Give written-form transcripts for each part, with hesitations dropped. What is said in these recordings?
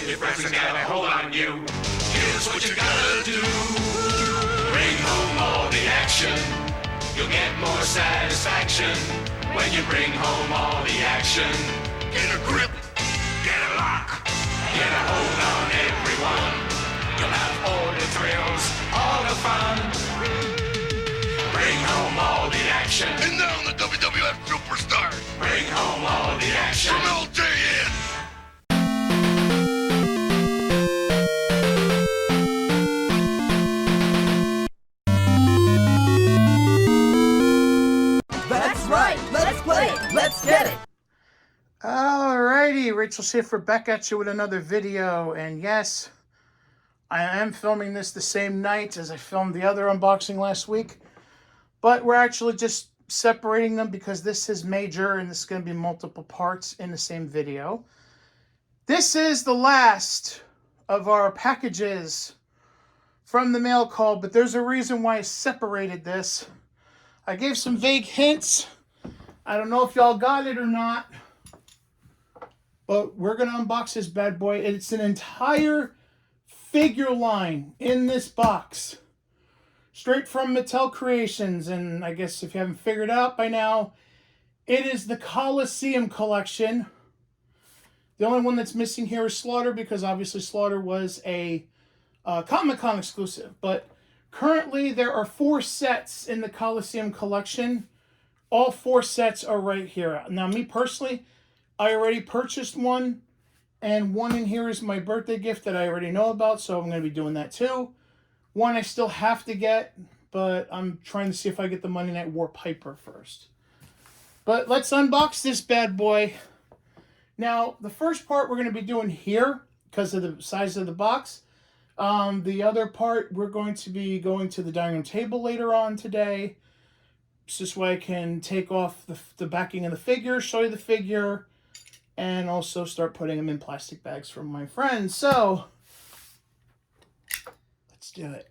If wrestling's got a hold on you, here's what you gotta do. Bring home all the action. You'll get more satisfaction when you bring home all the action. Get a grip, get a lock, get a hold on everyone. You'll have all the thrills, all the fun. Bring home all the action. And now the WWF Superstar. Bring home all the action. From LJN. That's right. Let's play it. Let's get it. Alrighty, Rachel Schiffer back at you with another video. And yes, I am filming this the same night as I filmed the other unboxing last week. But we're actually just separating them because this is major and this is going to be multiple parts in the same video. This is the last of our packages from the mail call, but there's a reason why I separated this. I gave some vague hints. I don't know if y'all got it or not, but we're going to unbox this bad boy. It's an entire figure line in this box. Straight from Mattel Creations, and I guess if you haven't figured it out by now, it is the Coliseum collection. The only one that's missing here is Slaughter, because obviously Slaughter was a Comic-Con exclusive. But currently there are 4 sets in the Coliseum collection. All 4 sets are right here. Now me personally, I already purchased one, and one in here is my birthday gift that I already know about, so I'm going to be doing that too. One I still have to get, but I'm trying to see if I get the Monday Night War Piper first. But let's unbox this bad boy. Now, the first part we're going to be doing here because of the size of the box. The other part, we're going to be going to the dining room table later on today. So this way I can take off the backing of the figure, show you the figure, and also start putting them in plastic bags for my friends. So let's do it.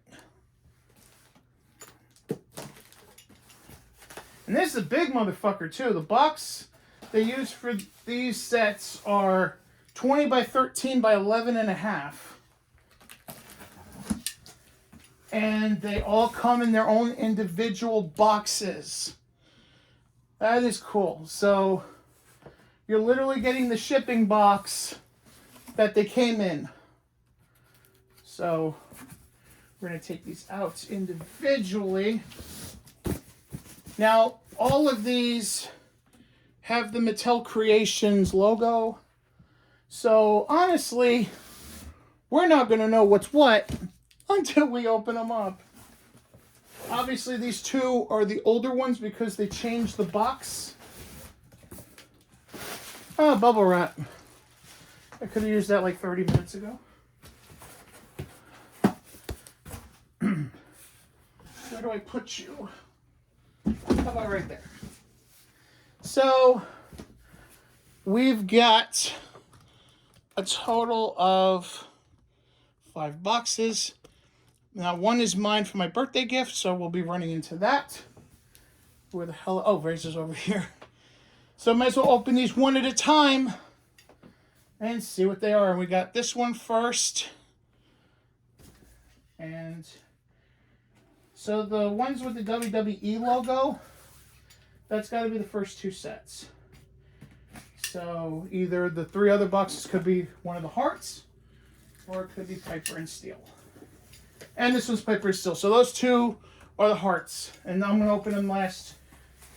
And this is a big motherfucker too. The box they use for these sets are 20 by 13 by 11 and a half. And they all come in their own individual boxes. That is cool. So you're literally getting the shipping box that they came in. So we're going to take these out individually. Now, all of these have the Mattel Creations logo. So, honestly, we're not going to know what's what until we open them up. Obviously, these 2 are the older ones because they changed the box. Oh, bubble wrap. I could have used that like 30 minutes ago. Where do I put you? How about right there? So, we've got a total of 5 boxes. Now, one is mine for my birthday gift, so we'll be running into that. Where the hell? Oh, Razor's over here. So, I might as well open these one at a time and see what they are. And we got this one first. And so the ones with the WWE logo, that's got to be the first 2 sets. So either the 3 other boxes could be one of the Harts, or it could be Piper and Steel. And this one's Piper and Steel. So those 2 are the Harts. And I'm going to open them last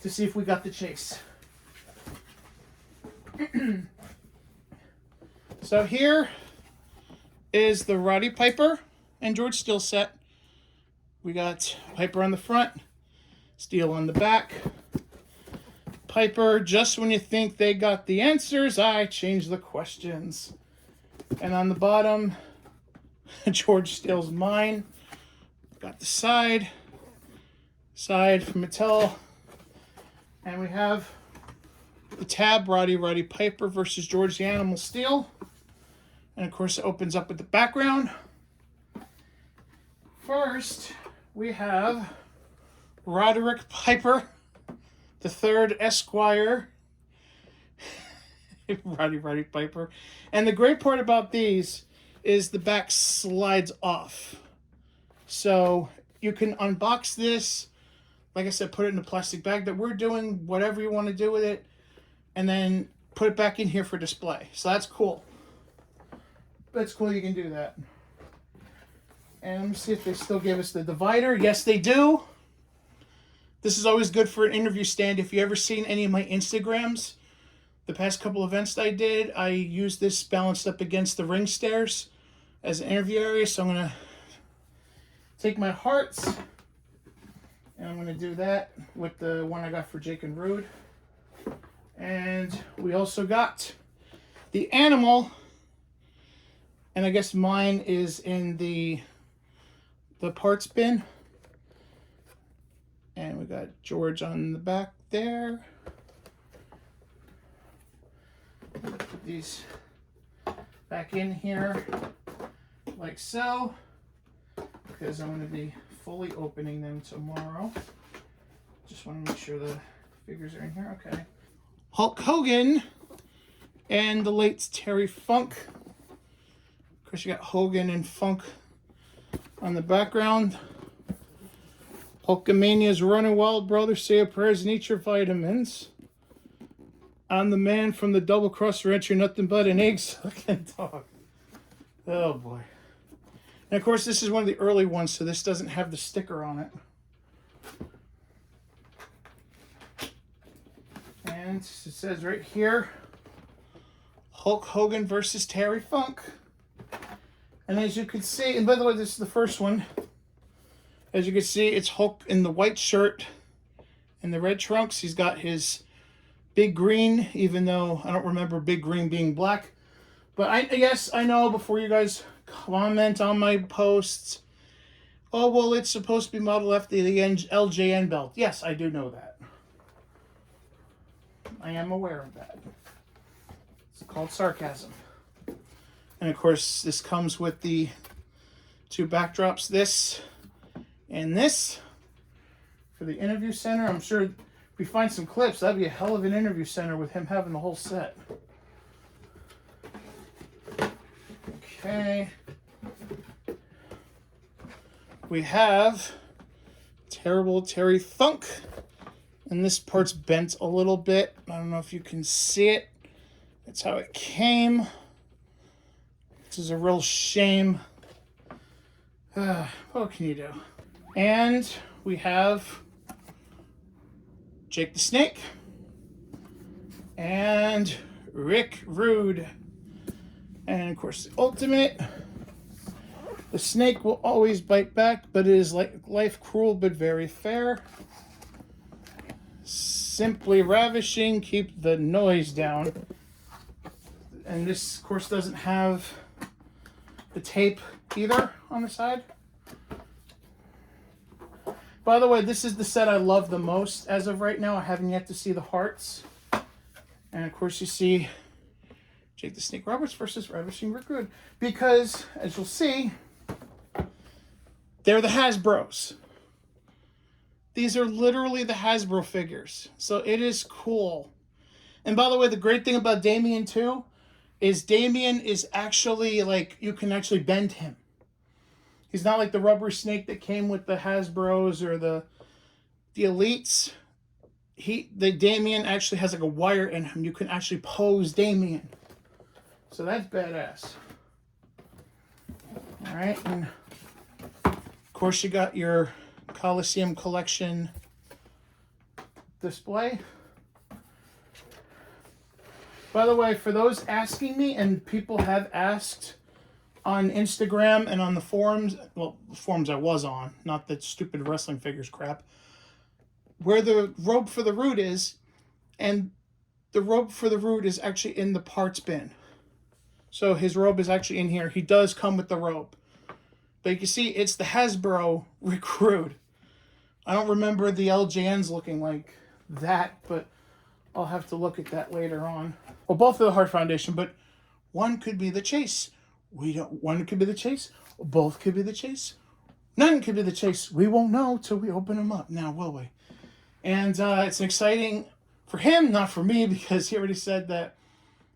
to see if we got the chase. So here is the Roddy Piper and George Steele set. We got Piper on the front, Steel on the back. Piper, just when you think they got the answers, I change the questions. And on the bottom, George Steele's mine. Got the side from Mattel. And we have the tab, Roddy Piper versus George the Animal Steele. And of course it opens up with the background. First, we have Roderick Piper, the 3rd Esquire. Roddy Piper. And the great part about these is the back slides off. So you can unbox this. Like I said, put it in a plastic bag that we're doing, whatever you want to do with it. And then put it back in here for display. So that's cool. That's cool, you can do that. And let me see if they still give us the divider. Yes, they do. This is always good for an interview stand. If you ever seen any of my Instagrams, the past couple events that I did, I used this balanced up against the ring stairs as an interview area. So I'm going to take my hearts, and I'm going to do that with the one I got for Jake and Rude. And we also got the animal, and I guess mine is in the parts bin. And we got George on the back there. Put these back in here like so, because I'm going to be fully opening them tomorrow. Just want to make sure the figures are in here. Okay. Hulk Hogan and the late Terry Funk. Of course, you got Hogan and Funk on the background. Hulkamania's running wild, brother. Say a prayers and eat your vitamins. I'm the man from the double cross ranch. You're nothing but an egg-sucking dog. Oh boy. And of course, this is one of the early ones, so this doesn't have the sticker on it. And it says right here, Hulk Hogan versus Terry Funk. And as you can see, and by the way, this is the first one. As you can see, it's Hulk in the white shirt and the red trunks. He's got his big green, even though I don't remember big green being black. But yes, I know before you guys comment on my posts, oh, well, it's supposed to be modeled after the LJN belt. Yes, I do know that. I am aware of that. It's called sarcasm. And of course, this comes with the two backdrops, this and this, for the interview center. I'm sure if we find some clips, that'd be a hell of an interview center with him having the whole set. Okay. We have Terrible Terry Funk. And this part's bent a little bit. I don't know if you can see it. That's how it came. This is a real shame. What can you do? And we have Jake the Snake and Rick Rude. And of course, the Ultimate. The snake will always bite back, but it is like life cruel but very fair. Simply ravishing, keep the noise down. And this, of course, doesn't have the tape either on the side. By the way, this is the set I love the most as of right now. I haven't yet to see the hearts. And of course, you see Jake the Snake Roberts versus Ravishing Rick Rude. Because, as you'll see, they're the Hasbros. These are literally the Hasbro figures. So it is cool. And by the way, the great thing about Damien too is Damien is actually like, you can actually bend him. He's not like the rubber snake that came with the Hasbros or the Elites. The Damien actually has like a wire in him. You can actually pose Damien. So that's badass. All right. And of course you got your Coliseum collection display. By the way, for those asking me, and people have asked on Instagram and on the forums, well, the forums I was on, not the stupid wrestling figures crap, where the robe for the Root is, and the robe for the Root is actually in the parts bin. So his robe is actually in here. He does come with the robe. But you can see it's the Hasbro Rick Rude. I don't remember the LJNs looking like that, but I'll have to look at that later on. Well, both of the Hart Foundation, but one could be the Chase. One could be the Chase. Both could be the Chase. None could be the Chase. We won't know till we open them up. Now, will we? And it's exciting for him, not for me, because he already said that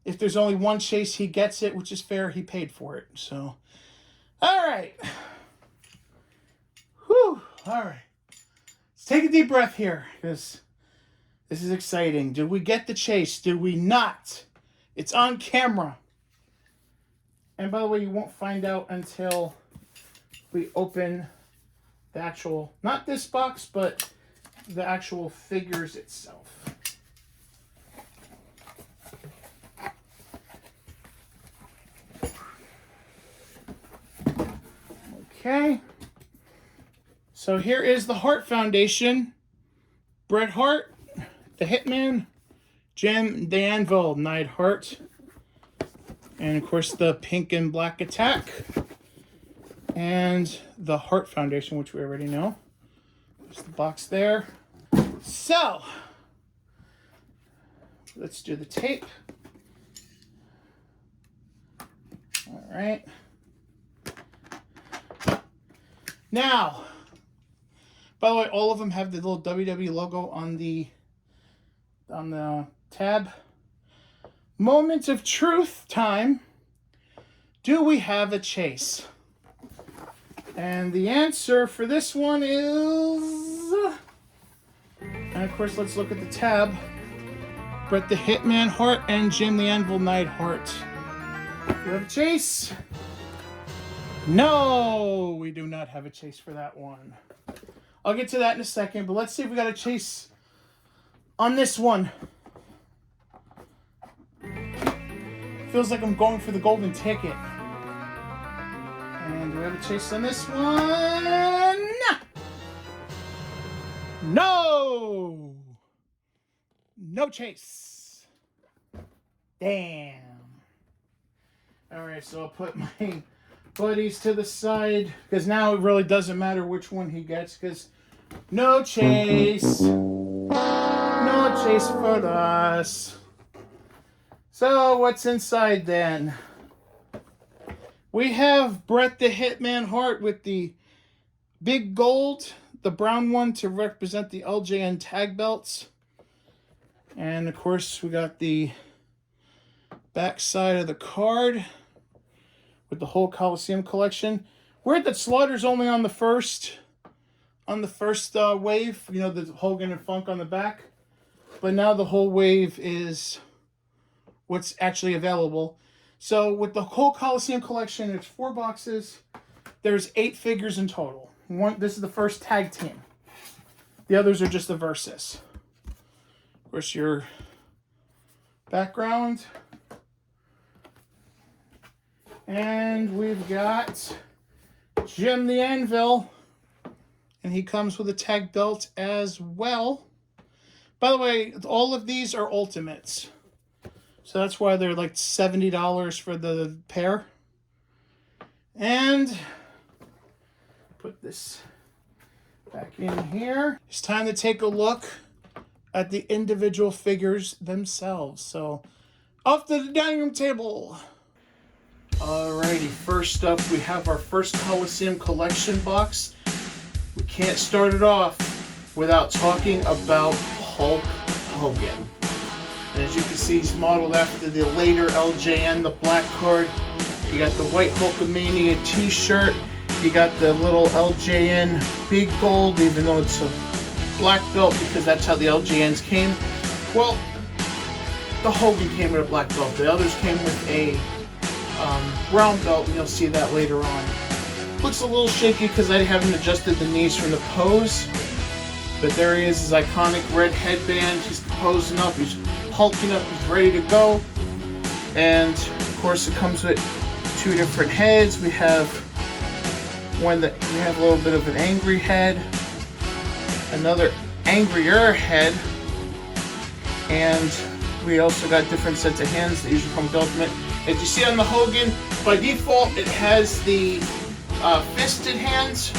If there's only one chase, he gets it, which is fair. He paid for it. So, all right. Whew. All right. Let's take a deep breath here, because this is exciting. Did we get the chase? Did we not? It's on camera. And by the way, you won't find out until we open the actual, not this box, but the actual figures itself. Okay. So here is the Hart Foundation. Bret Hart, the Hitman, Jim the Anvil, Neidhart, and of course the Pink and Black Attack, and the Hart Foundation, which we already know. There's the box there. So, let's do the tape. All right. Now, by the way, all of them have the little WWE logo on the tab. Moment of truth time. Do we have a chase? And the answer for this one is... And of course, let's look at the tab. Bret the Hitman Hart and Jim the Anvil Neidhart. Do we have a chase? No, we do not have a chase for that one. I'll get to that in a second, but let's see if we got a chase on this one. Feels like I'm going for the golden ticket. And do we have a chase on this one? No! No chase. Damn. Alright, so I'll put my buddies to the side, because now it really doesn't matter which one he gets, because no chase. No chase for us. So what's inside then? We have Bret the Hitman Hart with the big gold, the brown one to represent the LJN tag belts. And of course we got the back side of the card with the whole Coliseum collection. Weird that Slaughter's only on the first wave, you know, the Hogan and Funk on the back. But now the whole wave is what's actually available. So with the whole Coliseum collection, it's 4 boxes. There's 8 figures in total. This is the first tag team. The others are just the Versus. Of course, your background. And we've got Jim the Anvil. And he comes with a tag belt as well. By the way, all of these are Ultimates. So that's why they're like $70 for the pair. And put this back in here. It's time to take a look at the individual figures themselves. So off to the dining room table. Alrighty, first up we have our first Coliseum collection box. We can't start it off without talking about Hulk Hogan. And as you can see, he's modeled after the later LJN, the black card. You got the White Hulkamania t-shirt. You got the little LJN big gold, even though it's a black belt because that's how the LJNs came. Well, the Hogan came with a black belt. The others came with a brown belt, and you'll see that later on. Looks a little shaky because I haven't adjusted the knees from the pose. But there he is, his iconic red headband. He's posing up, he's hulking up, he's ready to go. And of course it comes with 2 different heads. We have one that we have a little bit of an angry head, another angrier head, and we also got different sets of hands that usually come with Ultimate. As you see on the Hogan, by default it has the fisted hands,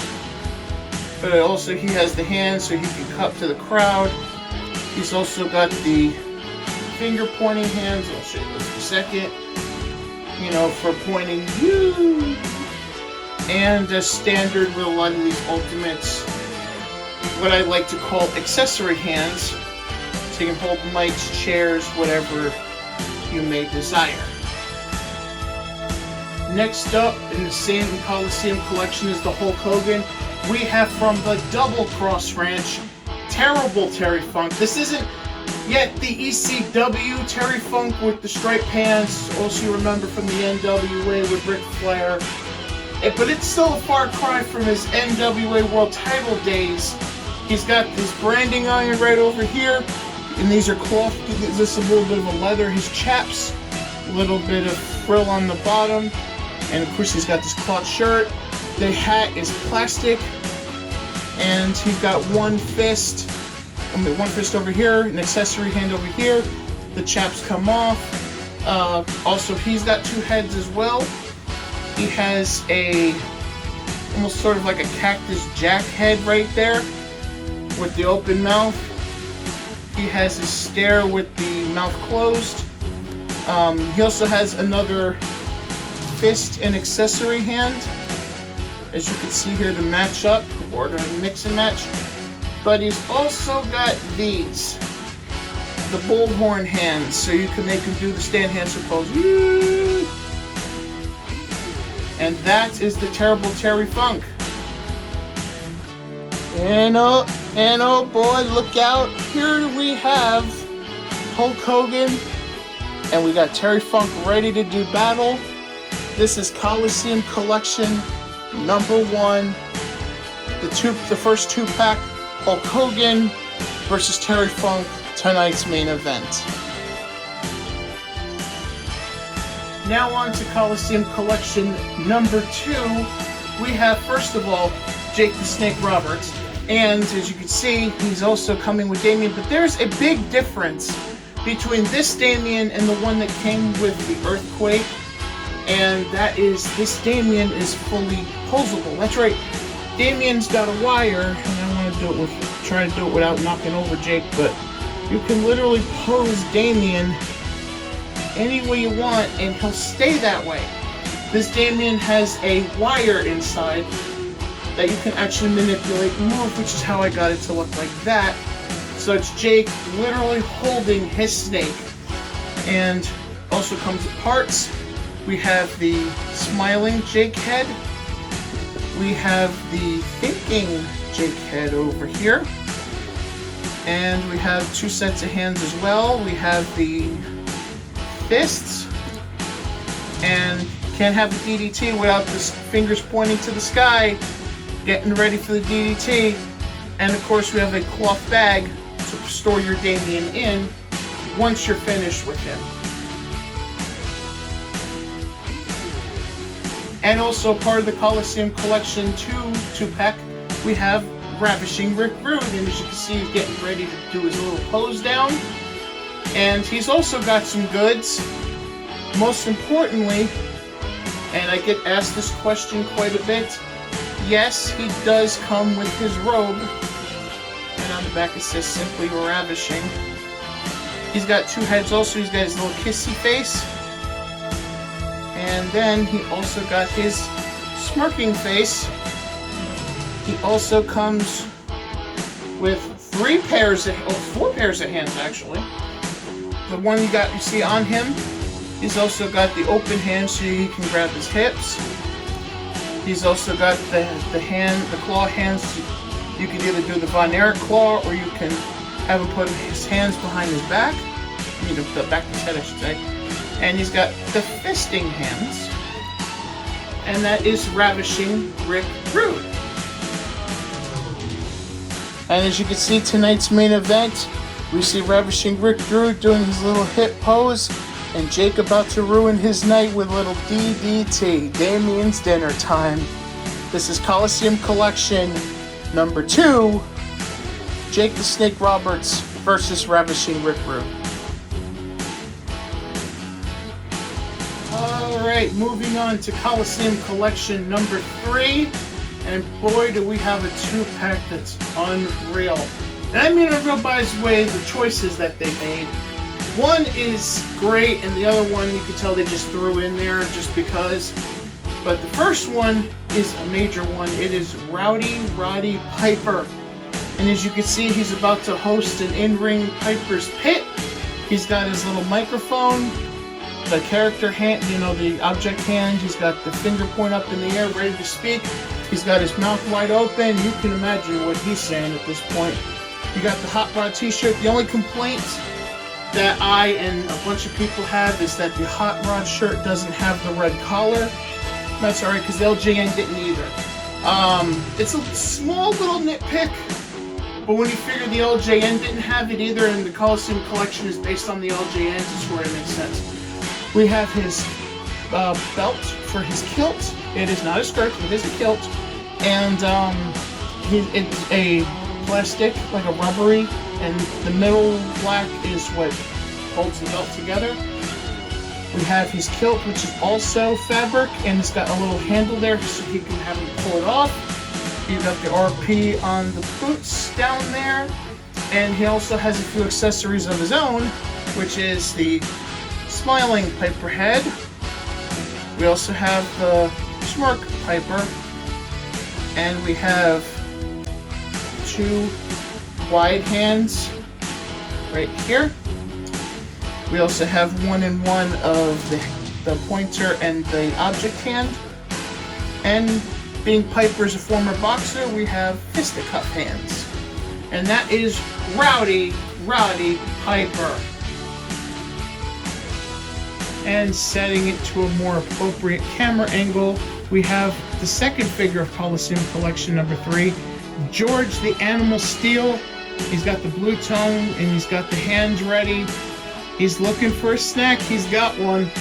but he has the hands so he can cut to the crowd. He's also got the finger pointing hands. I'll show you this in a second. You know, for pointing you. And as standard with a lot of these Ultimates, what I like to call accessory hands. So you can hold mics, chairs, whatever you may desire. Next up in the Sand Coliseum collection is the Hulk Hogan. We have from the Double Cross Ranch, Terrible Terry Funk. This isn't yet the ECW Terry Funk with the striped pants. Also, you remember from the NWA with Ric Flair. But it's still a far cry from his NWA World Title days. He's got this branding iron right over here, and these are cloth. This is a little bit of a leather. His chaps, a little bit of frill on the bottom, and of course he's got this cloth shirt. The hat is plastic, and he's got one fist over here, an accessory hand over here. The chaps come off. Also, he's got two heads as well. He has almost sort of like a Cactus Jack head right there with the open mouth. He has his stare with the mouth closed. He also has another fist and accessory hand, as you can see here, to match up or to mix and match. But he's also got these, the bullhorn hands, so you can make him do the stand hands pose. Woo! And that is the Terrible Terry Funk. And oh boy, look out! Here we have Hulk Hogan, and we got Terry Funk ready to do battle. This is Coliseum Collection #1, the first 2-pack, Hulk Hogan versus Terry Funk, tonight's main event. Now on to Coliseum Collection #2. We have, first of all, Jake the Snake Roberts, and as you can see, he's also coming with Damien, but there's a big difference between this Damien and the one that came with the Earthquake, and that is this Damien is fully posable. That's right, Damien's got a wire, and I want to try to do it without knocking over Jake, but you can literally pose Damien any way you want, and he'll stay that way. This Damien has a wire inside that you can actually manipulate and move, which is how I got it to look like that. So it's Jake literally holding his snake, and also comes in parts. We have the smiling Jake head. We have the thinking Jake head over here. And we have two sets of hands as well. We have the fists, and can't have the DDT without the fingers pointing to the sky, getting ready for the DDT. And of course we have a cloth bag to store your Damien in once you're finished with him. And also part of the Coliseum Collection 2-pack, we have Ravishing Rick Rude, and as you can see, he's getting ready to do his little pose down. And he's also got some goods. Most importantly, and I get asked this question quite a bit, yes, he does come with his robe. And on the back it says simply Ravishing. He's got two heads also. He's got his little kissy face. And then he also got his smirking face. He also comes with 4 pairs of hands actually. The one you see on him, he's also got the open hand so he can grab his hips. He's also got the claw hands. You can either do the Von Erich claw, or you can have him put his hands behind his back. I mean, the back of his head, I should say. And he's got the fisting hands. And that is Ravishing Rick Rude. And as you can see, tonight's main event, we see Ravishing Rick Rude doing his little hip pose, and Jake about to ruin his night with little DDT, Damien's Dinner Time. This is Coliseum Collection #2, Jake the Snake Roberts versus Ravishing Rick Rude. Alright, moving on to Coliseum Collection #3. And boy, do we have a 2-pack that's unreal. And I mean unreal by the way, the choices that they made. One is great, and the other one you can tell they just threw in there just because. But the first one is a major one. It is Rowdy Roddy Piper. And as you can see, he's about to host an in-ring Piper's Pit. He's got his little microphone. the character hand, the object hand. He's got the finger point up in the air, ready to speak. He's got his mouth wide open. You can imagine what he's saying at this point. You got the Hot Rod t-shirt. The only complaint that I and a bunch of people have is that the Hot Rod shirt doesn't have the red collar. That's alright, because the LJN didn't either. It's a small little nitpick, but when you figure the LJN didn't have it either, and the Coliseum collection is based on the LJNs, it's where it makes sense. We have his belt for his kilt. It is not a skirt, it is a kilt. And it's a plastic, like a rubbery, and the middle black is what holds the belt together. We have his kilt, which is also fabric, and it's got a little handle there so he can have him pull it off. He's got the RP on the boots down there, and he also has a few accessories of his own, which is the smiling Piper head. We also have the smirk Piper, and we have 2 wide hands right here. We also have 1-in-1 of the pointer and the object hand. And being Piper's a former boxer, we have fisticuff hands. And that is Rowdy Piper. And setting it to a more appropriate camera angle, we have the second figure of Coliseum Collection number 3, George the Animal Steel. He's got the blue tongue and he's got the hands ready. He's looking for a snack. He's got one.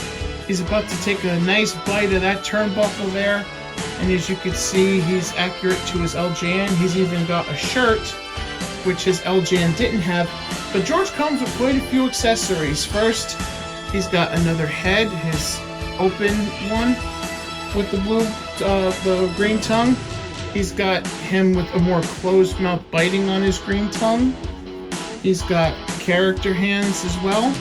He's about to take a nice bite of that turnbuckle there. And as you can see, he's accurate to his LJN. He's even got a shirt, which his LJN didn't have. But George comes with quite a few accessories. First, he's got another head, his open one with the blue, the green tongue. He's got him with a more closed mouth biting on his green tongue. He's got character hands as well.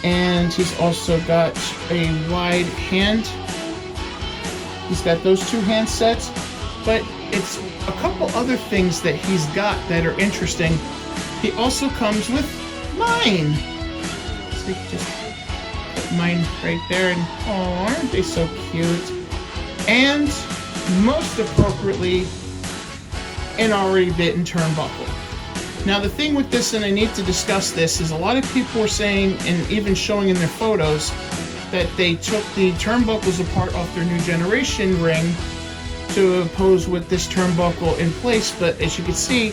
And he's also got a wide hand. He's got those 2 hand sets. But it's a couple other things that he's got that are interesting. He also comes with mine. So just put mine right there. And oh, aren't they so cute? And most appropriately, an already bitten turnbuckle. Now the thing with this, and I need to discuss this, is a lot of people were saying, and even showing in their photos, that they took the turnbuckles apart off their new generation ring to pose with this turnbuckle in place, but as you can see,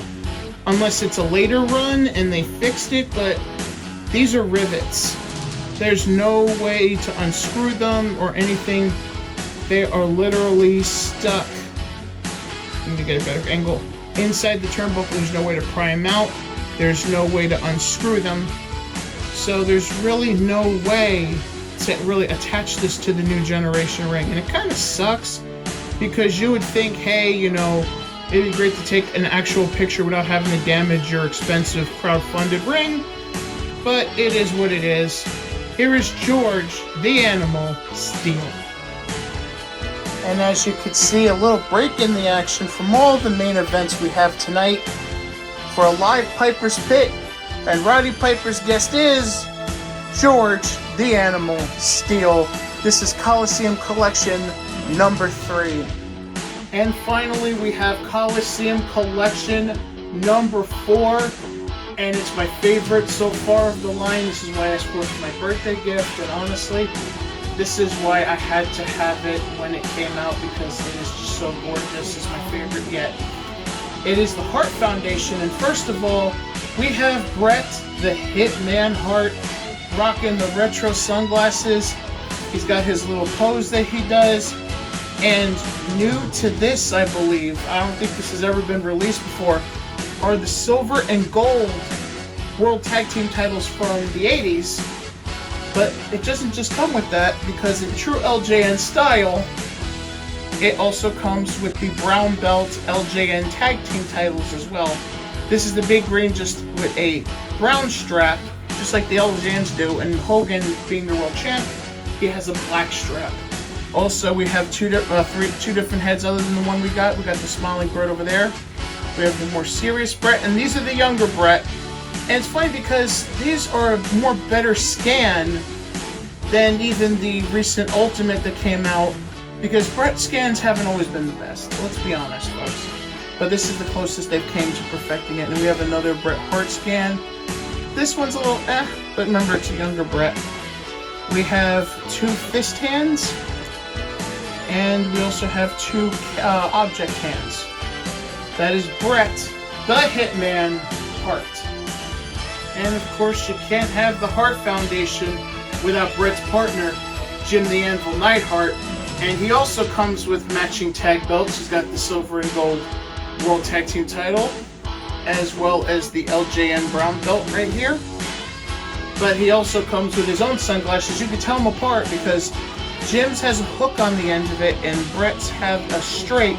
unless it's a later run and they fixed it, but these are rivets. There's no way to unscrew them or anything. They are literally stuck. Let me get a better angle. Inside the turnbuckle, there's no way to pry them out. There's no way to unscrew them. So there's really no way to really attach this to the new generation ring. And it kind of sucks because you would think, hey, it'd be great to take an actual picture without having to damage your expensive crowdfunded ring. But it is what it is. Here is George the Animal Steel. And as you can see, a little break in the action from all the main events we have tonight for a live Piper's Pit. And Rowdy Piper's guest is George the Animal Steel. This is Coliseum Collection number 3. And finally, we have Coliseum Collection number 4. And it's my favorite so far of the line. This is why I asked for my birthday gift. And honestly, this is why I had to have it when it came out, because it is just so gorgeous. It's my favorite yet. It is the Hart Foundation, and first of all, we have Bret the Hitman Hart rocking the retro sunglasses. He's got his little pose that he does, and new to this, I believe, I don't think this has ever been released before, are the silver and gold World Tag Team titles from the 80s. But it doesn't just come with that, because in true LJN style, it also comes with the brown belt LJN tag team titles as well. This is the big green just with a brown strap, just like the LJNs do, and Hogan being the world champ, he has a black strap. Also, we have two different heads other than the one we got. We got the smiling Bret over there. We have the more serious Bret, and these are the younger Bret. And it's funny because these are a more better scan than even the recent Ultimate that came out, because Brett scans haven't always been the best. Let's be honest, folks. But this is the closest they've came to perfecting it. And we have another Bret Hart scan. This one's a little but remember it's a younger Bret. We have 2 fist hands, and we also have 2 object hands. That is Bret, the Hitman Hart. And of course, you can't have the Hart Foundation without Bret's partner, Jim the Anvil Neidhart. And he also comes with matching tag belts. He's got the silver and gold World Tag Team title, as well as the LJN brown belt right here. But he also comes with his own sunglasses. You can tell them apart because Jim's has a hook on the end of it and Bret's have a straight,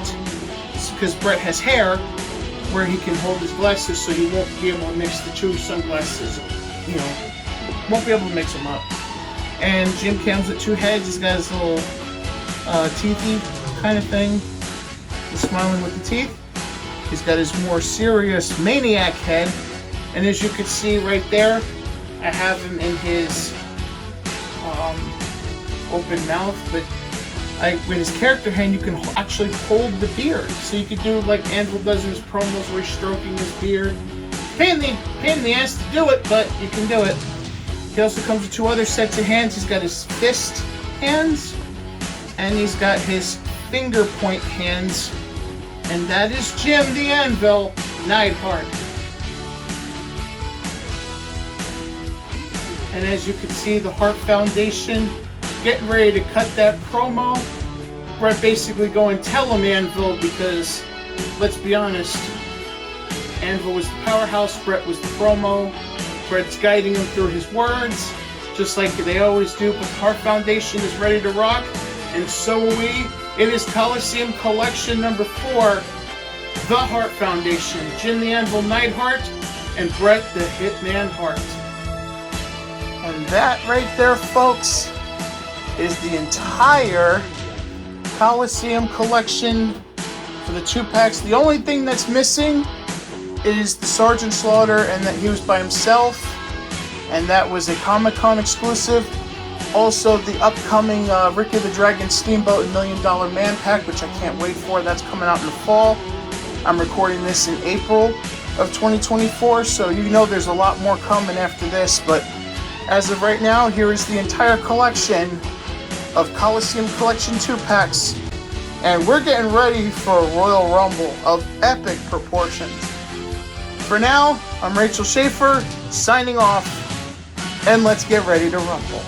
because Bret has hair where he can hold his glasses, so you won't be able to mix the 2 sunglasses, you know, won't be able to mix them up. And Jim comes with 2 heads. He's got his little teethy kind of thing. He's smiling with the teeth. He's got his more serious maniac head, and as you can see right there, I have him in his open mouth, but with his character hand, you can actually hold the beard. So you could do like Anvil does in his promos where he's stroking his beard. Pain in the ass to do it, but you can do it. He also comes with 2 other sets of hands. He's got his fist hands, and he's got his finger point hands. And that is Jim the Anvil Neidhart. And as you can see, the Hart Foundation getting ready to cut that promo. Bret basically going, tell him Anvil, because let's be honest, Anvil was the powerhouse, Bret was the promo. Bret's guiding him through his words, just like they always do. But the Hart Foundation is ready to rock, and so are we. It is Coliseum Collection number 4, the Hart Foundation, Jim the Anvil Neidhart, and Bret the Hitman Hart. And that right there, folks, is the entire Coliseum Collection for the 2-packs. The only thing that's missing is the Sergeant Slaughter, and that he was by himself, and that was a Comic-Con exclusive. Also, the upcoming Ricky the Dragon Steamboat and $1 Million Man Pack, which I can't wait for. That's coming out in the fall. I'm recording this in April of 2024, so you know there's a lot more coming after this. But as of right now, here is the entire collection of Coliseum Collection 2-packs. And we're getting ready for a Royal Rumble of epic proportions. For now, I'm Rachel Schaefer, signing off, and let's get ready to rumble.